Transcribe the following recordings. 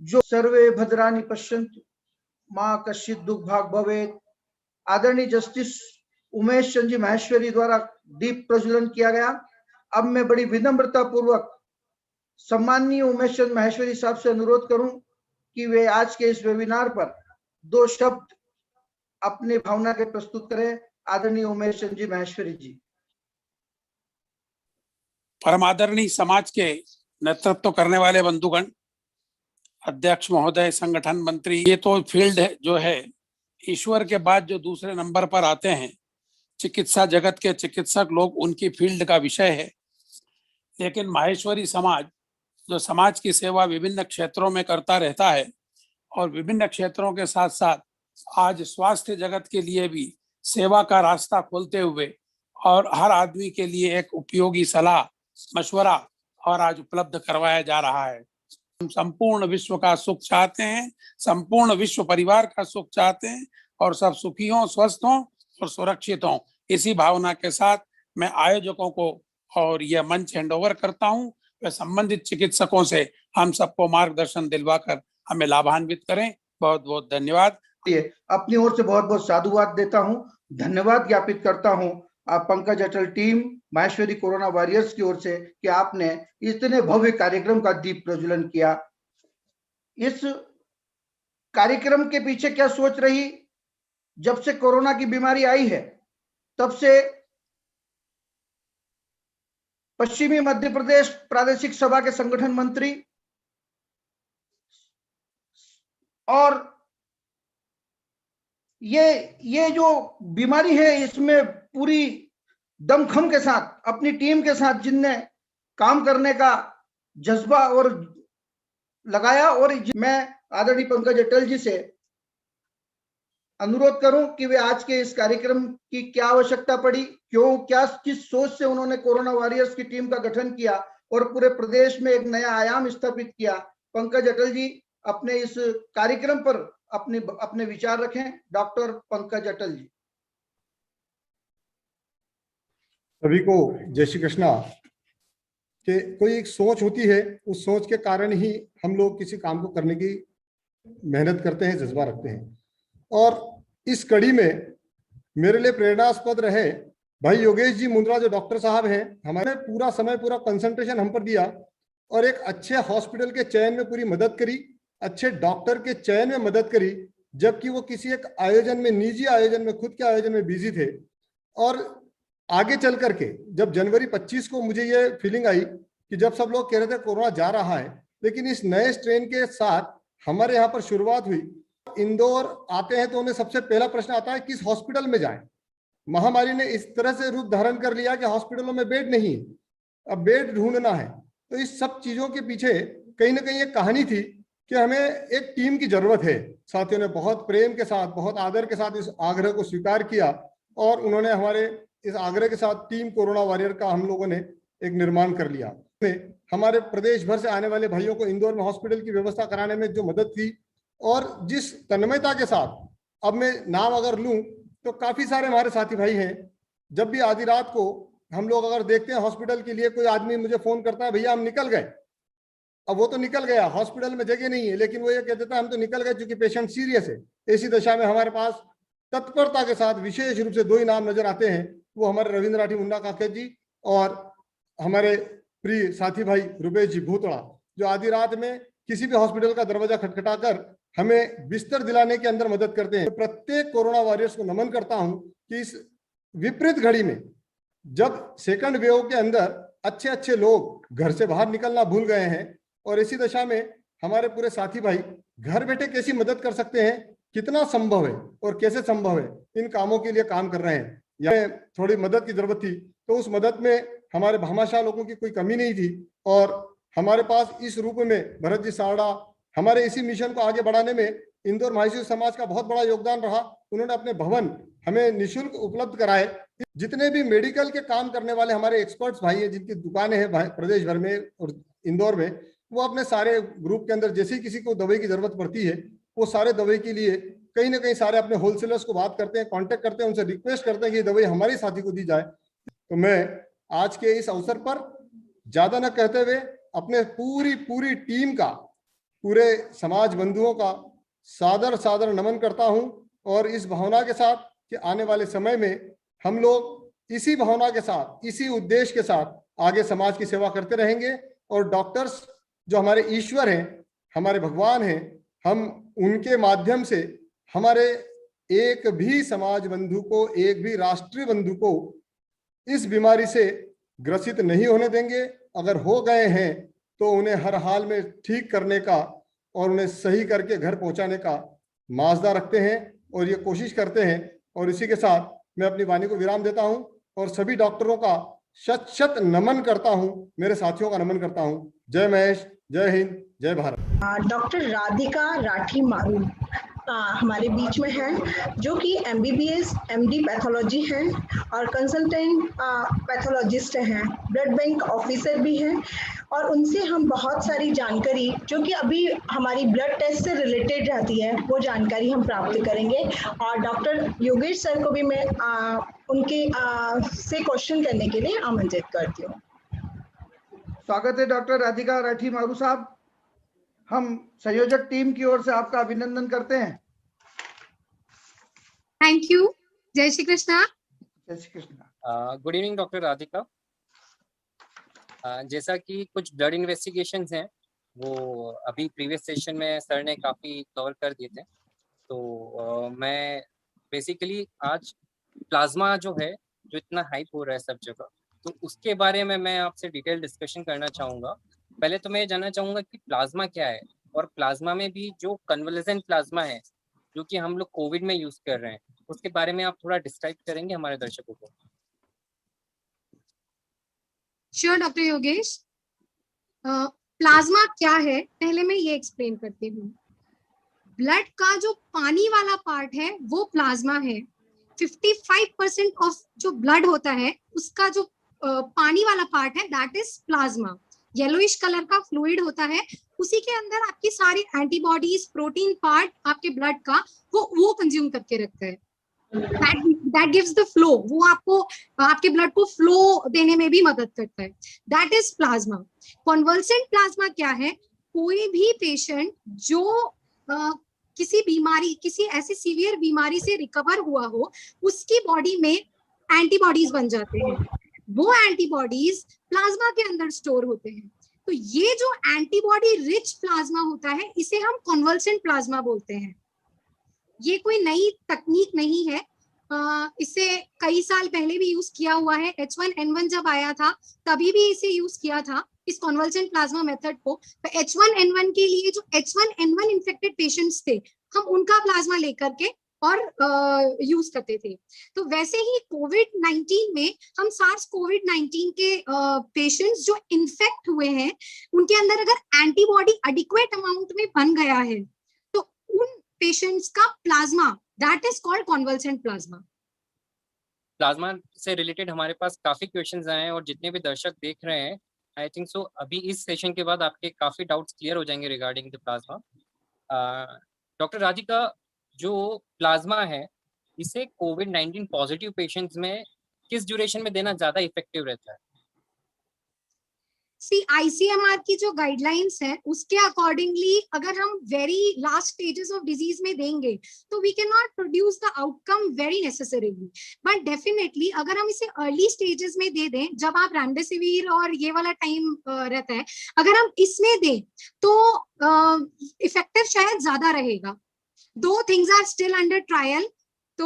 जो सर्वे भद्राणि पश्यन्तु मां कश्चित् दुख भाग भवेत्। आदरणीय जस्टिस उमेश चंद जी माहेश्वरी द्वारा दीप प्रज्वलन किया गया। अब मैं बड़ी विनम्रता पूर्वक सम्माननीय उमेश चंद माहेश्वरी साहब से अनुरोध करूं कि वे आज के इस वेबिनार पर 2 शब्द अपनी भावना के प्रस्तुत करें। आदरणीय उमेश चंद जी माहेश्वरी जी। परम आदरणीय समाज के नेतृत्व करने वाले बंधुगण, अध्यक्ष महोदय, संगठन मंत्री, ये तो फील्ड है जो है ईश्वर के बाद जो दूसरे नंबर पर आते हैं, चिकित्सा जगत के चिकित्सक लोग, उनकी फील्ड का विषय है। लेकिन माहेश्वरी समाज जो समाज की सेवा विभिन्न क्षेत्रों में करता रहता है और विभिन्न क्षेत्रों के साथ साथ आज स्वास्थ्य जगत के लिए भी सेवा का रास्ता खोलते हुए और हर आदमी के लिए एक उपयोगी सलाह मशवरा और आज उपलब्ध करवाया जा रहा है। हम संपूर्ण विश्व का सुख चाहते हैं, संपूर्ण विश्व परिवार का सुख चाहते हैं और सब सुखी हों, स्वस्थ हों और सुरक्षित हों। इसी भावना के साथ मैं आयोजकों को और यह मंच हैंडओवर करता हूं। वे संबंधित चिकित्सकों से हम सबको मार्गदर्शन दिलवाकर हमें लाभान्वित करें। बहुत बहुत धन्यवाद। अपनी ओर से बहुत बहुत साधुवाद देता हूं, धन्यवाद ज्ञापित करता हूं आप पंकज अटल टीम माहेश्वरी कोरोना वॉरियर्स की ओर से कि आपने इतने भव्य कार्यक्रम का दीप प्रज्वलन किया। इस कार्यक्रम के पीछे क्या सोच रही, जब से कोरोना की बीमारी आई है तब से पश्चिमी मध्य प्रदेश प्रादेशिक सभा के संगठन मंत्री और ये जो बीमारी है इसमें पूरी दमखम के साथ अपनी टीम के साथ जिनने काम करने का जज्बा और लगाया, और मैं आदरणीय पंकज अटल जी से अनुरोध करूं कि वे आज के इस कार्यक्रम की क्या आवश्यकता पड़ी, क्यों, क्या, किस सोच से उन्होंने कोरोना वॉरियर्स की टीम का गठन किया और पूरे प्रदेश में एक नया आयाम स्थापित किया। पंकज अटल जी अपने इस कार्यक्रम पर अपने विचार रखें। डॉक्टर पंकज अटल जी। सभी को जय श्री कृष्णा। कि कोई एक सोच होती है, उस सोच के कारण ही हम लोग किसी काम को करने की मेहनत करते हैं, जज्बा रखते हैं। और इस कड़ी में मेरे लिए प्रेरणास्पद रहे भाई योगेश जी मुंद्रा, जो डॉक्टर साहब हैं, हमारे पूरा समय पूरा कंसंट्रेशन हम पर दिया और एक अच्छे हॉस्पिटल के चयन में पूरी मदद करी, अच्छे डॉक्टर के चयन में मदद करी, जबकि वो किसी एक आयोजन में, निजी आयोजन में, खुद के आयोजन में बिजी थे। और आगे चल करके जब जनवरी 25 को मुझे ये फीलिंग आई कि जब सब लोग कह रहे थे कोरोना जा रहा है, लेकिन इस नए स्ट्रेन के साथ हमारे यहाँ पर शुरुआत हुई। इंदौर आते हैं तो उन्हें सबसे पहला प्रश्न आता है किस हॉस्पिटल में जाएं। महामारी ने इस तरह से रूप धारण कर लिया कि हॉस्पिटलों में बेड नहीं है, अब बेड ढूंढना है। तो इस सब चीजों के पीछे कहीं ना कहीं एक कहानी थी कि हमें एक टीम की जरूरत है। साथियों ने बहुत प्रेम के साथ, बहुत आदर के साथ इस आग्रह को स्वीकार किया और उन्होंने हमारे इस आग्रह के साथ टीम कोरोना वॉरियर का हम लोगों ने एक निर्माण कर लिया। हमारे प्रदेश भर से आने वाले भाइयों को इंदौर में हॉस्पिटल की व्यवस्था कराने में जो मदद की और जिस तन्मयता के साथ, अब मैं नाम अगर लूं तो काफी सारे हमारे साथी भाई हैं। जब भी आधी रात को हम लोग अगर देखते हैं हॉस्पिटल के लिए, कोई आदमी मुझे फोन करता है, भैया हम निकल गए। अब वो तो निकल गया, हॉस्पिटल में जगह नहीं है, लेकिन वो ये कह देता है हम तो निकल गए क्योंकि पेशेंट सीरियस है। ऐसी दशा में हमारे पास तत्परता के साथ विशेष रूप से 2 ही नाम नजर आते हैं, वो हमारे रविंद्र राठी मुंडा काकेत जी और हमारे प्रिय साथी भाई रुपेश जी भूतड़ा, जो आधी रात में किसी भी हॉस्पिटल का दरवाजा खटखटाकर हमें बिस्तर दिलाने के अंदर मदद करते हैं। तो प्रत्येक कोरोना वॉरियर्स को नमन करता हूं कि इस विपरीत घड़ी में, जब सेकंड वेव के अंदर अच्छे अच्छे लोग घर से बाहर निकलना भूल गए हैं और इसी दशा में हमारे पूरे साथी भाई घर बैठे कैसी मदद कर सकते हैं, कितना संभव है और कैसे संभव है, इन कामों के लिए काम कर रहे हैं। यह थोड़ी मदद की जरूरत थी तो उस मदद में हमारे भामाशाह लोगों की कोई कमी नहीं थी और हमारे पास इस रूप में भरत जी सावड़ा, हमारे इसी मिशन को आगे बढ़ाने में इंदौर माहेश्वरी समाज का बहुत बड़ा योगदान रहा। उन्होंने अपने भवन हमें निःशुल्क उपलब्ध कराए। जितने भी मेडिकल के काम करने वाले हमारे एक्सपर्ट्स भाई हैं, जिनकी दुकानें हैं प्रदेश भर में और इंदौर में, वो अपने सारे ग्रुप के अंदर जैसे ही किसी को दवाई की जरूरत पड़ती है, वो सारे दवाई के लिए कहीं ना कहीं सारे अपने होलसेलर्स को बात करते हैं, कांटेक्ट करते हैं, उनसे रिक्वेस्ट करते हैं कि ये दवाई हमारे साथी को दी जाए। तो मैं आज के इस अवसर पर ज्यादा न कहते हुए अपने पूरी टीम का पूरे समाज बंधुओं का सादर सादर नमन करता हूं और इस भावना के साथ कि आने वाले समय में हम लोग इसी भावना के साथ, इसी उद्देश्य के साथ आगे समाज की सेवा करते रहेंगे। और डॉक्टर्स जो हमारे ईश्वर हैं, हमारे भगवान हैं, हम उनके माध्यम से हमारे एक भी समाज बंधु को, एक भी राष्ट्रीय बंधु को इस बीमारी से ग्रसित नहीं होने देंगे। अगर हो गए हैं तो उन्हें हर हाल में ठीक करने का और उन्हें सही करके घर पहुंचाने का माजदा रखते हैं और ये कोशिश करते हैं। और इसी के साथ मैं अपनी वाणी को विराम देता हूं और सभी डॉक्टरों का शत शत नमन करता हूं, मेरे साथियों का नमन करता हूं। जय महेश, जय हिंद, जय भारत। डॉक्टर राधिका राठी मारू हमारे बीच में है, जो कि MBBS MD पैथोलॉजी है और कंसल्टेंट पैथोलॉजिस्ट हैं, ब्लड बैंक ऑफिसर भी हैं। और उनसे हम बहुत सारी जानकारी जो कि अभी हमारी ब्लड टेस्ट से रिलेटेड रहती है, वो जानकारी हम प्राप्त करेंगे। और डॉक्टर योगेश सर को भी मैं उनके से क्वेश्चन करने के लिए आमंत्रित करती हूँ। स्वागत है डॉक्टर राधिका राठी मारू साहब। हम संयोजक टीम की ओर से आपका अभिनंदन करते हैं। Thank you. जय श्री कृष्णा। जय Shri Krishna. Good evening doctor Radhika. जैसा कि कुछ ब्लड इन्वेस्टिगेशंस हैं वो अभी प्रीवियस सेशन में सर ने काफ़ी कवर कर दिए थे, तो मैं बेसिकली आज प्लाज्मा जो है, जो इतना हाइप हो रहा है सब जगह, तो उसके बारे में मैं आपसे डिटेल डिस्कशन करना चाहूँगा। पहले तो मैं ये जानना चाहूँगा कि प्लाज्मा क्या है, और प्लाज्मा में भी जो कन्वलेसेंट प्लाज्मा है जो कि हम लोग कोविड में यूज़ कर रहे हैं, उसके बारे में आप थोड़ा डिस्क्राइब करेंगे हमारे दर्शकों को? Sure doctor Yogesh. प्लाज्मा क्या है पहले मैं ये एक्सप्लेन करती हूँ। ब्लड का जो पानी वाला पार्ट है वो प्लाज्मा है। 55% ऑफ जो ब्लड होता है उसका जो पानी वाला पार्ट है that is plasma. Yellowish colour का फ्लूइड होता है, उसी के अंदर आपकी सारी एंटीबॉडीज, प्रोटीन पार्ट आपके ब्लड का वो कंज्यूम करके रखता है। that gives the flow, वो आपको आपके ब्लड को फ्लो देने में भी मदद करता है। That is plasma. Convalescent plasma क्या है? कोई भी पेशेंट जो किसी बीमारी, किसी ऐसी सीवियर बीमारी से रिकवर हुआ हो, उसकी बॉडी में एंटीबॉडीज बन जाते हैं, वो एंटीबॉडीज प्लाज्मा के अंदर स्टोर होते हैं। तो ये जो एंटीबॉडी रिच प्लाज्मा होता है इसे हम कॉन्वल्सेंट प्लाज्मा बोलते हैं। ये कोई नई तकनीक नहीं है, इसे कई साल पहले भी यूज किया हुआ है। H1N1 जब आया था तभी भी इसे यूज किया था, इस कॉन्वल्सेंट प्लाज्मा मेथड को। तो H1N1 के लिए जो H1N1 इन्फेक्टेड पेशेंट्स थे, हम उनका प्लाज्मा लेकर के और यूज करते थे। तो वैसे ही कोविड-19 में हम SARS-CoV-19 के पेशेंट्स जो इन्फेक्ट हुए हैं, उनके अंदर अगर एंटीबॉडी एडिक्वेट अमाउंट में बन गया है तो उन पेशेंट्स का plasma that is called convalescent plasma. Plasma से रिलेटेड हमारे पास काफी क्वेश्चंस आए हैं और जितने भी दर्शक देख रहे हैं, आई थिंक सो अभी इस सेशन के बाद आपके काफी डाउट्स क्लियर हो जाएंगे regarding the plasma. Doctor Radhika, जो प्लाज्मा है इसे कोविड-19 पॉजिटिव पेशेंट्स में किस ड्यूरेशन में देना ज्यादा इफेक्टिव रहता है? ICMR की जो गाइडलाइंस है उसके अकॉर्डिंगली अगर हम very last stages of disease में देंगे तो we can not produce the outcome very necessarily, but definitely अगर हम इसे अर्ली स्टेजेस में दे दें, जब आप रेमडेसिविर और ये वाला टाइम रहता है, अगर हम इसमें दें तो इफेक्टिव शायद ज्यादा रहेगा। दो things are still under trial, तो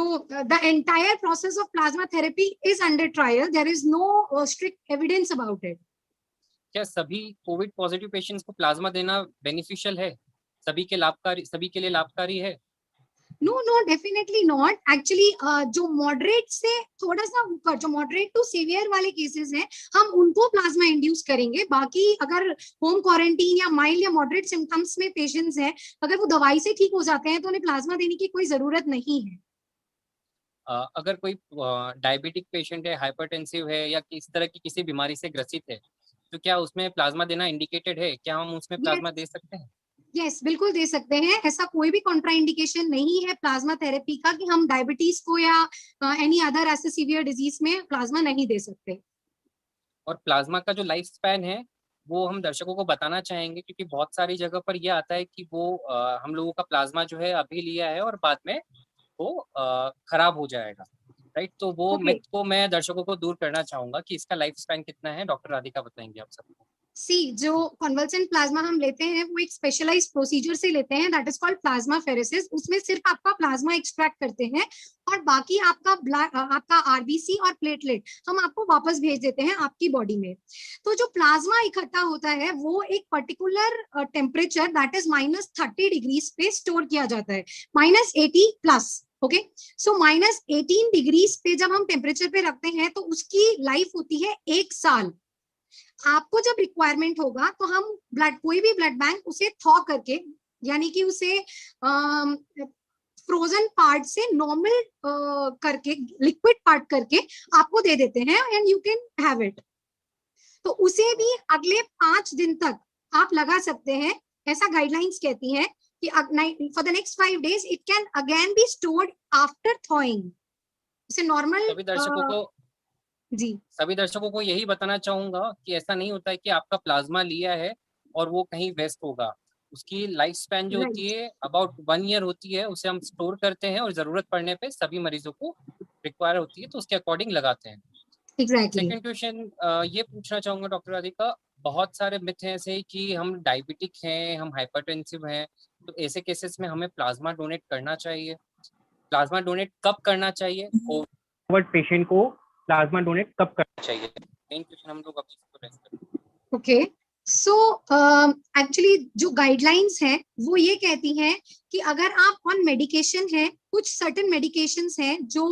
the entire process of plasma therapy is under trial. There is no strict evidence about it. क्या सभी कोविड पॉजिटिव पेशेंट्स को प्लाज्मा देना बेनिफिशियल है? सभी के लिए लाभकारी है? No, definitely not. Actually, जो मॉडरेट से थोड़ा सा ऊपर, जो मॉडरेट टू सीवियर वाले केसेस हैं, हम उनको प्लाज्मा इंड्यूस करेंगे। बाकी अगर होम क्वारंटीन या माइल्ड या मॉडरेट सिम्टम्स में पेशेंट्स हैं, अगर वो दवाई से ठीक हो जाते हैं तो उन्हें प्लाज्मा देने की कोई जरूरत नहीं है। अगर कोई डायबिटिक पेशेंट है, हाइपरटेंसिव है या इस तरह की किसी बीमारी से ग्रसित है, तो क्या उसमें प्लाज्मा देना इंडिकेटेड है? क्या हम उसमें प्लाज्मा दे सकते हैं? यस, बिल्कुल दे सकते हैं। ऐसा कोई भी कॉन्ट्राइंडिकेशन नहीं है प्लाज्मा थेरेपी का कि हम डायबिटीज को या एनी अदर ऐसे सीवियर डिजीज में प्लाज्मा नहीं दे सकते। और प्लाज्मा का जो लाइफ स्पैन है वो हम दर्शकों को बताना चाहेंगे, क्योंकि बहुत सारी जगह पर ये आता है कि वो हम लोगों का प्लाज्मा जो है अभी लिया है और बाद में वो खराब हो जाएगा, राइट। तो वो Okay. मिथ को मैं दर्शकों को दूर करना चाहूंगा कि इसका लाइफ स्पैन कितना है। डॉक्टर राधिका बताएंगे आप सबको। जो कन्वल्सेंट प्लाज्मा हम लेते हैं वो एक स्पेशलाइज्ड प्रोसीजर से लेते हैं, that is called plasma pheresis. उसमें सिर्फ आपका प्लाज्मा एक्सट्रैक्ट करते हैं और बाकी आपका आरबीसी और प्लेटलेट हम आपको वापस भेज देते हैं आपकी बॉडी में। तो जो प्लाज्मा इकट्ठा होता है वो एक particular temperature that is -30 degrees पे स्टोर किया जाता है, -80 प्लस। ओके, सो -18 डिग्रीज पे जब हम टेम्परेचर पे रखते हैं तो उसकी लाइफ होती है 1 साल। आपको जब रिक्वायरमेंट होगा तो हम कोई भी ब्लड बैंक उसे थॉ करके, यानी कि उसे फ्रोजन पार्ट से नॉर्मल करके, लिक्विड पार्ट करके आपको दे देते हैं and you can have it. तो उसे भी अगले 5 दिन तक आप लगा सकते हैं, ऐसा गाइडलाइंस कहती है कि for the next 5 days it can again be stored after थॉइंग। उसे नॉर्मल सभी दर्शकों को यही बताना चाहूंगा कि ऐसा नहीं होता है कि आपका प्लाज्मा लिया है और वो कहीं वेस्ट होगा। उसकी लाइफ स्पैन जो होती है अबाउट 1 year होती है, उसे हम स्टोर करते हैं और जरूरत पड़ने पे सभी मरीजों को रिक्वायर होती है तो उसके अकॉर्डिंग लगाते हैं। सेकंड क्वेश्चन ये पूछना चाहूंगा डॉक्टर राधिका, बहुत सारे मिथ हैं ऐसे कि हम डायबिटिक हैं, हम हाइपरटेंसिव हैं, तो ऐसे केसेस में हमें प्लाज्मा डोनेट करना चाहिए। प्लाज्मा डोनेट कब करना चाहिए, कोविड पेशेंट को प्लाज्मा डोनेट कब करना चाहिए, मेन क्वेश्चन हम लोग अभी इसको रेस्ट करेंगे। ओके, सो एक्चुअली जो गाइडलाइंस है वो ये कहती हैं कि अगर आप ऑन मेडिकेशन है, कुछ सर्टेन मेडिकेशंस हैं जो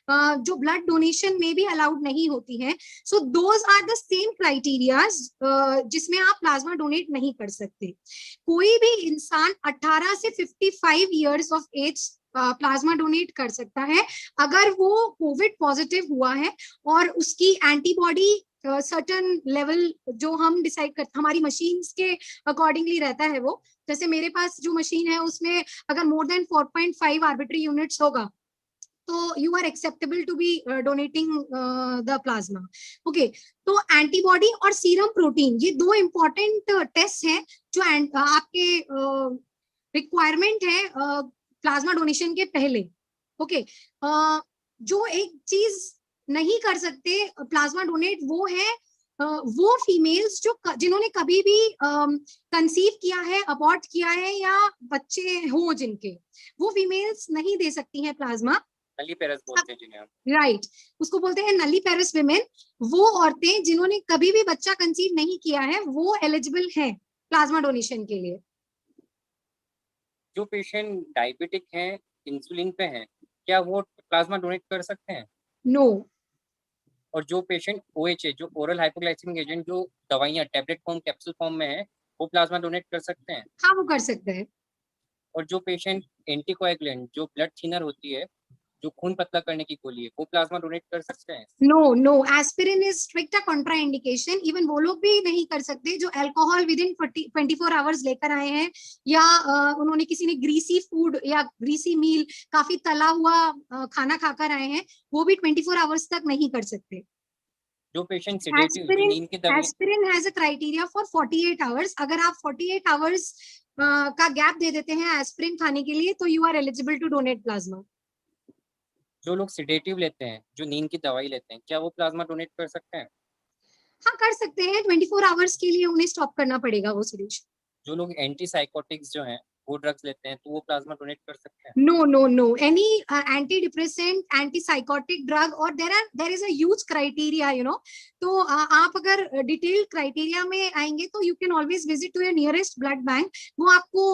ब्लड डोनेशन में भी अलाउड नहीं होती हैं, so those are the same criterias जिसमें आप प्लाज्मा डोनेट नहीं कर सकते। कोई भी इंसान 18 से 55 years of age plasma donate कर सकता है अगर वो कोविड पॉजिटिव हुआ है और उसकी एंटीबॉडी सर्टन लेवल जो हम डिसाइड करते, हमारी मशीन्स के अकॉर्डिंगली रहता है वो। जैसे मेरे पास जो मशीन है उसमें अगर मोर देन 4.5 आर्बिट्री यूनिट्स होगा तो you are acceptable to be donating the plasma. Okay, तो एंटीबॉडी और सीरम प्रोटीन ये 2 इंपॉर्टेंट टेस्ट हैं जो आपके रिक्वायरमेंट है प्लाज्मा डोनेशन के पहले। ओके, जो एक चीज नहीं कर सकते प्लाज्मा डोनेट वो है वो फीमेल्स जिन्होंने कभी भी कंसीव किया है, अबॉर्ट किया है या बच्चे हो जिनके, वो फीमेल्स नहीं दे सकती हैं प्लाज्मा। नलीपेरस बोलते हैं जिन्हें, राइट, उसको बोलते हैं नलीपेरस विमेन। वो औरतें जिन्होंने कभी भी बच्चा कंसीव नहीं किया है वो एलिजिबल हैं प्लाज्मा डोनेशन के लिए। जो पेशेंट डायबिटिक हैं, इंसुलिन पे हैं, क्या वो प्लाज्मा डोनेट कर सकते हैं? नो। और जो पेशेंट OHA जो ओरल हाइपोग्लाइसेमिक एजेंट जो दवाइयां टैबलेट फॉर्म, कैप्सूल फॉर्म में है, वो प्लाज्मा डोनेट कर सकते हैं? हाँ, वो कर सकते हैं। और जो पेशेंट एंटीकोएगुलेंट जो ब्लड थिनर होती है, जो खून पतला करने की गोली है, वो प्लाज्मा डोनेट कर सकते हैं? No, aspirin is strict contraindication. Even वो लोग भी नहीं कर सकते जो अल्कोहल विद इन 24 आवर्स लेकर आए हैं या उन्होंने किसी ने ग्रीसी फूड या ग्रीसी मील, काफी तला हुआ खाना खाकर आए हैं, वो भी 24 आवर्स तक नहीं कर सकते। जो पेशेंट सेडेटिव, नींद की दवाई, aspirin has a criteria for 48 hours. अगर आप 48 आवर्स का गैप दे देते हैं एस्पिरिन खाने के लिए तो you are eligible to donate plasma. जो लोग सेडेटिव लेते हैं, जो नींद की दवाई लेते हैं, क्या वो प्लाज्मा डोनेट कर सकते हैं? हाँ, कर सकते हैं। 24 आवर्स के लिए उन्हें स्टॉप करना पड़ेगा वो सिरिंज। जो लोग एंटीसाइकोटिक्स जो हैं वो ड्रग्स लेते हैं, तो वो प्लाज्मा डोनेट कर सकते हैं? No. Any antidepressant, antipsychotic drug or there is a huge criteria, you know. तो आप अगर डिटेल क्राइटेरिया में आएंगे तो you can always visit to your nearest blood bank. वो आपको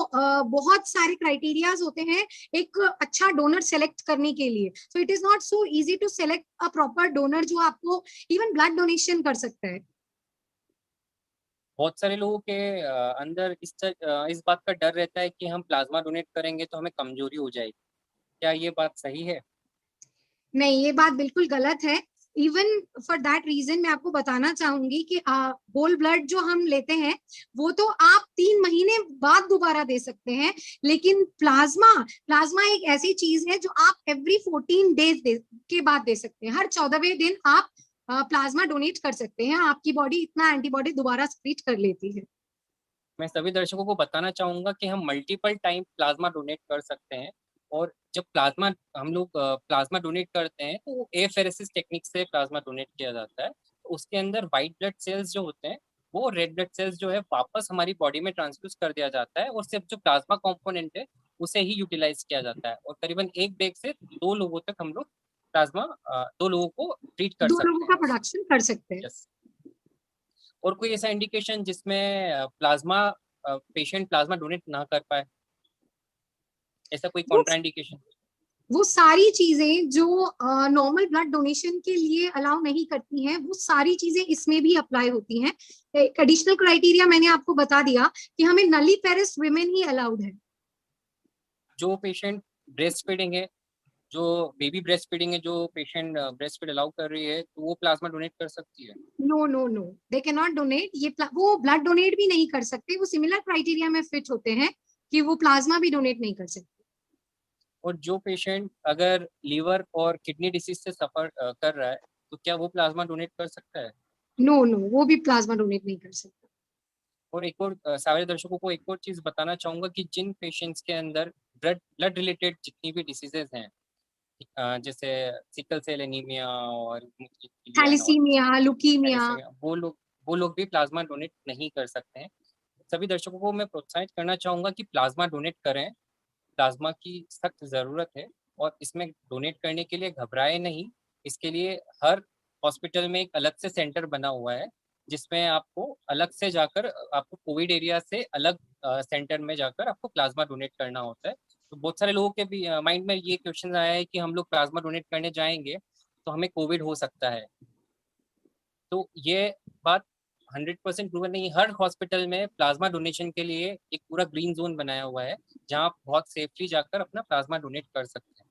बहुत सारे क्राइटेरियाज होते हैं एक अच्छा डोनर सेलेक्ट करने के लिए। So it is not so easy to select a proper donor जो आपको even blood donation कर सकता है। बहुत सारे लोगों के अंदर इस बात का डर रहता है कि हम प्लाज्मा डोनेट करेंगे तो हमें कमजोरी हो जाएगी, क्या ये बात सही है? नहीं, ये बात बिल्कुल गलत है। इवन फॉर दैट रीजन मैं आपको बताना चाहूंगी कि होल ब्लड जो हम लेते हैं वो तो आप 3 महीने बाद दोबारा दे सकते हैं, लेकिन प्लाज्मा एक ऐसी चीज है जो आप एवरी 14 डेज के बाद दे सकते हैं। हर 14वें दिन आप प्लाज्मा डोनेट कर सकते हैं, आपकी बॉडी इतना एंटीबॉडी दोबारा स्क्रीट कर लेती है। मैं सभी दर्शकों को बताना चाहूंगा कि हम मल्टीपल टाइम प्लाज्मा डोनेट कर सकते हैं, और जब प्लाज्मा हम लोग प्लाज्मा डोनेट करते हैं तो वो एफेरेसिस टेक्निक से प्लाज्मा डोनेट किया जाता है। तो उसके अंदर वाइट ब्लड सेल्स जो होते हैं वो रेड ब्लड सेल्स जो है वापस हमारी बॉडी में ट्रांसफ्यूज कर दिया जाता है, और सिर्फ जो प्लाज्मा कंपोनेंट है उसे ही यूटिलाइज किया जाता है, और करीबन एक बैग से 2 लोगों तक हम लोग प्लाज्मा 2 लोगों को ट्रीट कर 2 सकते लोगों का हैं। प्रोडक्शन कर सकते हैं। यस। और कोई ऐसा इंडिकेशन जिसमें प्लाज्मा पेशेंट प्लाज्मा डोनेट ना कर पाए, ऐसा कोई कॉन्ट्राइंडिकेशन? वो सारी चीजें जो नॉर्मल ब्लड डोनेशन के लिए अलाउ नहीं करती हैं, वो सारी चीजें इसमें भी अप्लाई होती हैं। एक एडिशनल क्राइटेरिया मैंने आपको बता दिया कि हमें नलीफेरस वुमेन ही अलाउड है। जो पेशेंट ब्रेस्ट फीडिंग है, जो बेबी ब्रेस्ट फीडिंग है, जो पेशेंट ब्रेस्ट फीड अलाउ कर रही है, तो वो प्लाज्मा डोनेट कर सकती है? No no no, they can not donate. वो ब्लड डोनेट भी नहीं कर सकते, वो सिमिलर क्राइटेरिया में फिट होते हैं कि वो प्लाज्मा भी डोनेट नहीं कर सकते। और जो पेशेंट अगर लीवर और किडनी डिसीज से सफर कर रहा है, तो क्या वो प्लाज्मा डोनेट कर सकता है? नो नो, वो भी प्लाज्मा डोनेट नहीं कर सकते। और एक और सारे दर्शकों को एक और चीज बताना चाहूंगा कि जिन पेशेंट्स के अंदर ब्लड रिलेटेड जितनी भी डिसीजेज हैं, जैसे सिकल सेल एनीमिया और थैलेसीमिया, लुकीमिया, वो लोग भी प्लाज्मा डोनेट नहीं कर सकते हैं। सभी दर्शकों को मैं प्रोत्साहित करना चाहूंगा कि प्लाज्मा डोनेट करें। प्लाज्मा की सख्त ज़रूरत है, और इसमें डोनेट करने के लिए घबराए नहीं। इसके लिए हर हॉस्पिटल में एक अलग से सेंटर बना हुआ है, जिसमें आपको अलग से जाकर आपको कोविड एरिया से अलग सेंटर में जाकर आपको प्लाज्मा डोनेट करना होता है। तो बहुत सारे लोगों के भी माइंड में ये क्वेश्चन आया है कि हम लोग प्लाज्मा डोनेट करने जाएंगे तो हमें कोविड हो सकता है। तो ये बात 100% प्रूवन नहीं। हर हॉस्पिटल में प्लाज्मा डोनेशन के लिए एक पूरा ग्रीन जोन बनाया हुआ है, जहां आप बहुत सेफली जाकर अपना प्लाज्मा डोनेट कर सकते हैं।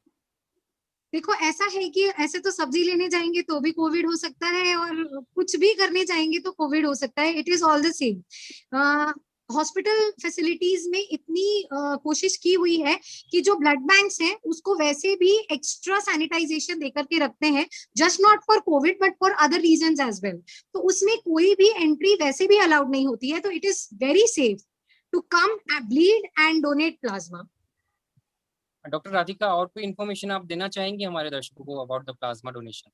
देखो ऐसा है कि ऐसे तो सब्जी लेने जाएंगे तो भी कोविड हो सकता है, और कुछ भी करने जाएंगे तो कोविड हो सकता है। It is all the same. Hospital facilities में इतनी कोशिश की हुई है कि जो ब्लड बैंक्स हैं उसको वैसे भी एक्स्ट्रा सैनिटाइजेशन देकर के रखते हैं, just not for Covid but for other reasons as well. तो उसमें कोई भी एंट्री वैसे भी अलाउड नहीं होती है, तो it is very safe to come bleed and donate plasma. Doctor Radhika, और कोई इन्फॉर्मेशन आप देना चाहेंगे हमारे दर्शकों को अबाउट द प्लाज्मा डोनेशन?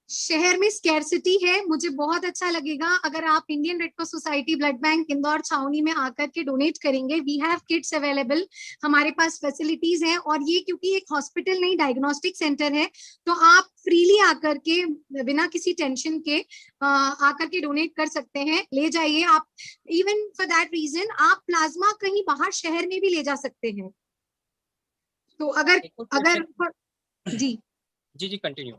शहर में स्कैरसिटी है, मुझे बहुत अच्छा लगेगा अगर आप Indian red cross society blood bank Indore छावनी में आकर के डोनेट करेंगे। वी हैव किट्स अवेलेबल, हमारे पास फैसिलिटीज हैं, और ये क्योंकि एक हॉस्पिटल नहीं डायग्नोस्टिक सेंटर है, तो आप फ्रीली आकर के बिना किसी टेंशन के आकर के डोनेट कर सकते हैं। ले जाइए आप, इवन फॉर दैट रीजन आप प्लाज्मा कहीं बाहर शहर में भी ले जा सकते हैं। तो अगर जी जी कंटिन्यू।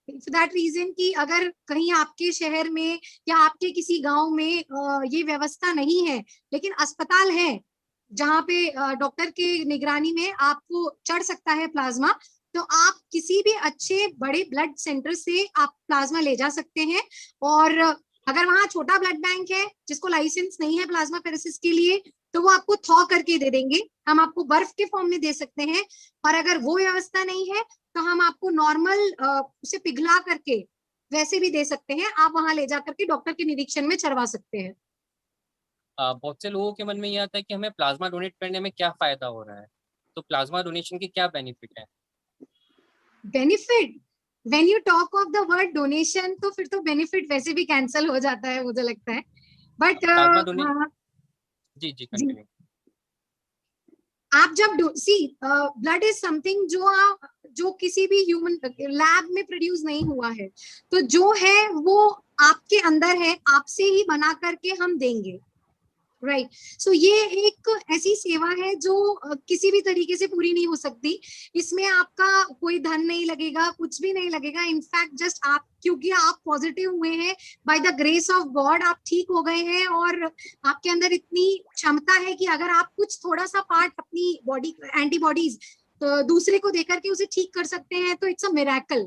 फॉर दैट रीजन कि अगर कहीं आपके शहर में या आपके किसी गांव में ये व्यवस्था नहीं है, लेकिन अस्पताल है जहाँ पे डॉक्टर के निगरानी में आपको चढ़ सकता है प्लाज्मा, तो आप किसी भी अच्छे बड़े ब्लड सेंटर से आप प्लाज्मा ले जा सकते हैं। और अगर वहाँ छोटा ब्लड बैंक है जिसको लाइसेंस नहीं है प्लाज्मा फेरेसिस के लिए, तो वो आपको थॉ करके दे देंगे, हम आपको बर्फ के फॉर्म में दे सकते हैं। और अगर वो व्यवस्था नहीं है तो हम आपको नॉर्मल उसे पिघला करके वैसे भी दे सकते हैं, आप वहां ले जाकर के डॉक्टर के निरीक्षण में चढ़वा सकते हैं। बहुत से लोगों के मन में ये आता है कि हमें प्लाज्मा डोनेट करने में क्या फायदा हो रहा है, तो प्लाज्मा डोनेशन के क्या बेनिफिट है? Benefit, when you talk of the word donation तो फिर तो बेनिफिट वैसे भी कैंसिल हो जाता है, मुझे लगता है। बट प्लाज्मा डोनेट जी कंटिन्यू। आप जब ब्लड इज समथिंग जो किसी भी ह्यूमन लैब में प्रोड्यूस नहीं हुआ है, तो जो है वो आपके अंदर है, आपसे ही बना करके हम देंगे, राइट। सो ये एक ऐसी सेवा है जो किसी भी तरीके से पूरी नहीं हो सकती। इसमें आपका कोई धन नहीं लगेगा, कुछ भी नहीं लगेगा। इनफैक्ट जस्ट आप, क्योंकि आप पॉजिटिव हुए हैं by the grace of God, आप ठीक हो गए हैं, और आपके अंदर इतनी क्षमता है कि अगर आप कुछ थोड़ा सा पार्ट अपनी बॉडी एंटीबॉडीज तो दूसरे को देकर के उसे ठीक कर सकते हैं, तो इट्स अ मिरेकल।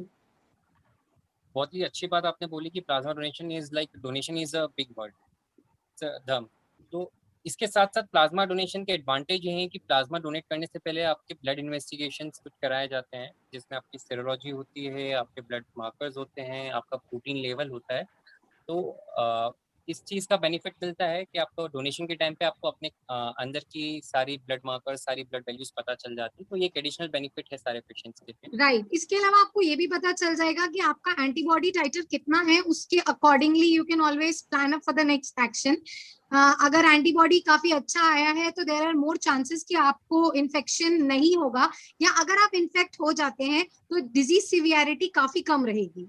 बहुत ही अच्छी बात आपने बोली कि plasma donation is like donation is a big word, धर्म। तो इसके साथ साथ प्लाज्मा डोनेशन के एडवांटेज ये हैं कि प्लाज्मा डोनेट करने से पहले आपके ब्लड इन्वेस्टिगेशंस कुछ कराए जाते हैं, जिसमें आपकी सेरोलॉजी होती है, आपके ब्लड मार्कर्स होते हैं, आपका प्रोटीन लेवल होता है। तो इस चीज़ का बेनिफिट मिलता है कि आपको डोनेशन के टाइम पे आपको अपने अंदर की सारी ब्लड मार्कर्स, सारी ब्लड वैल्यूज पता चल जाती है। तो ये एक एडिशनल बेनिफिट है सारे पेशेंट्स के लिए। राइट इसके अलावा आपको ये भी पता चल जाएगा कि आपका एंटीबॉडी टाइटर कितना है, उसके accordingly you can always plan up for the next action. अगर एंटीबॉडी काफी अच्छा आया है तो देयर आर मोर चांसेस कि आपको इन्फेक्शन नहीं होगा, या अगर आप इन्फेक्ट हो जाते हैं तो डिजीज सिवियरिटी काफी कम रहेगी।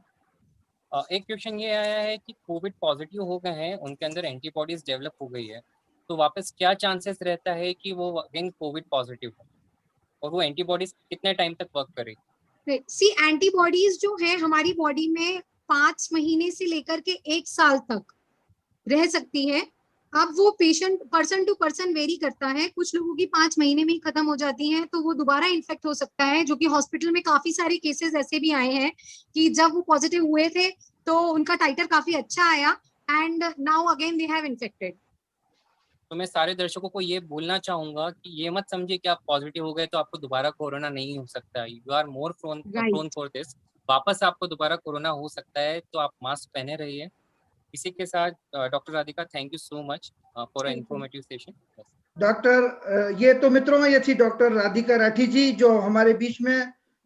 एक क्वेश्चन ये आया है कि कोविड पॉजिटिव हो गए हैं, उनके अंदर एंटीबॉडीज डेवलप हो गई है, तो वापस क्या चांसेस रहता है कि वो अगेन कोविड पॉजिटिव हो, और वो एंटीबॉडीज कितने टाइम तक वर्क करेगी? सी एंटीबॉडीज जो है हमारी बॉडी में 5 महीने से लेकर के 1 साल तक रह सकती है। अब वो patient person to person vary करता है, कुछ लोगों की 5 महीने में ही खत्म हो जाती हैं, तो वो दोबारा इन्फेक्ट हो सकता है, जो कि हॉस्पिटल में काफी सारे केसेस ऐसे भी आए हैं कि जब वो पॉजिटिव हुए थे तो उनका टाइटर काफी अच्छा आया and now again they have infected. तो मैं सारे दर्शकों को ये बोलना चाहूंगा कि ये मत समझिए कि आप पॉजिटिव हो गए तो आपको दोबारा कोरोना नहीं हो सकता। You are more prone for this, वापस आपको दोबारा कोरोना हो सकता है, तो आप मास्क पहने रहिए। इसी के साथ doctor Radhika, thank you so much for informative session. Doctor, ये तो मित्रों ये थी डॉक्टर राधिका राठी जी जो हमारे बीच में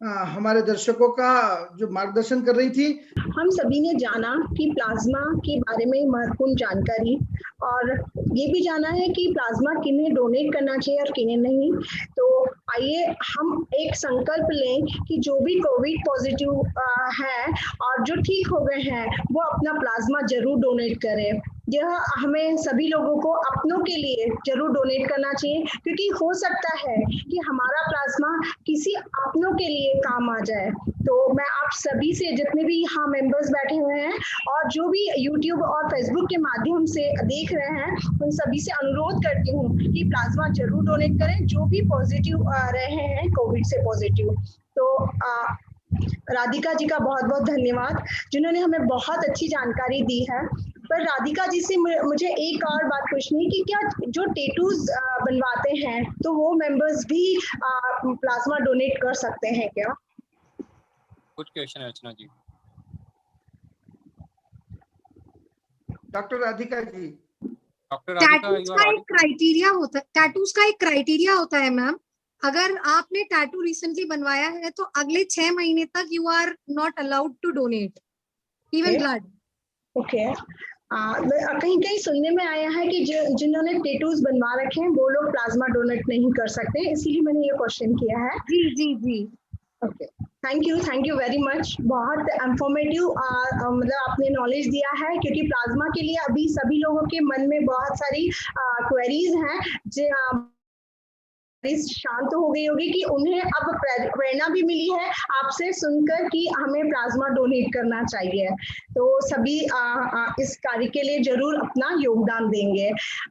हमारे दर्शकों का जो मार्गदर्शन कर रही थी। हम सभी ने जाना कि प्लाज्मा के बारे में महत्वपूर्ण जानकारी, और ये भी जाना है कि प्लाज्मा किन्हें डोनेट करना चाहिए और किन्हें नहीं। तो आइए हम एक संकल्प लें कि जो भी कोविड पॉजिटिव है और जो ठीक हो गए हैं वो अपना प्लाज्मा जरूर डोनेट करें। यह हमें सभी लोगों को अपनों के लिए जरूर डोनेट करना चाहिए, क्योंकि हो सकता है कि हमारा प्लाज्मा किसी अपनों के लिए काम आ जाए। तो मैं आप सभी से, जितने भी यहाँ मेंबर्स बैठे हुए हैं और जो भी यूट्यूब और फेसबुक के माध्यम से देख रहे हैं, उन सभी से अनुरोध करती हूँ कि प्लाज्मा जरूर डोनेट करें जो भी पॉजिटिव रहे हैं कोविड से पॉजिटिव। तो राधिका जी का बहुत बहुत धन्यवाद जिन्होंने हमें बहुत अच्छी जानकारी दी है। पर राधिका जी से मुझे एक और बात पूछनी है कि क्या जो टैटूज बनवाते हैं तो वो मेंबर्स भी प्लाज्मा डोनेट कर सकते हैं क्या? गुड क्वेश्चन अर्चना जी। डॉक्टर राधिका जी, टैटूज का एक क्राइटेरिया होता है, टैटूज का एक क्राइटेरिया होता है मैम। अगर आपने टैटू रिसेंटली बनवाया है तो अगले 6 महीने तक you are not allowed to donate even blood. Okay, कहीं कहीं सुनने में आया है कि जिन्होंने टैटूज बनवा रखे हैं वो लोग प्लाज्मा डोनेट नहीं कर सकते, इसीलिए मैंने ये क्वेश्चन किया है। जी जी जी, okay, thank you very much. बहुत इंफॉर्मेटिव मतलब आपने नॉलेज दिया है, क्योंकि प्लाज्मा के लिए अभी सभी लोगों के मन में बहुत सारी क्वेरीज हैं। शांत हो गई होगी कि उन्हें अब प्रेरणा भी मिली है आपसे सुनकर कि हमें प्लाज्मा डोनेट करना चाहिए। तो सभी इस कार्य के लिए जरूर अपना योगदान देंगे।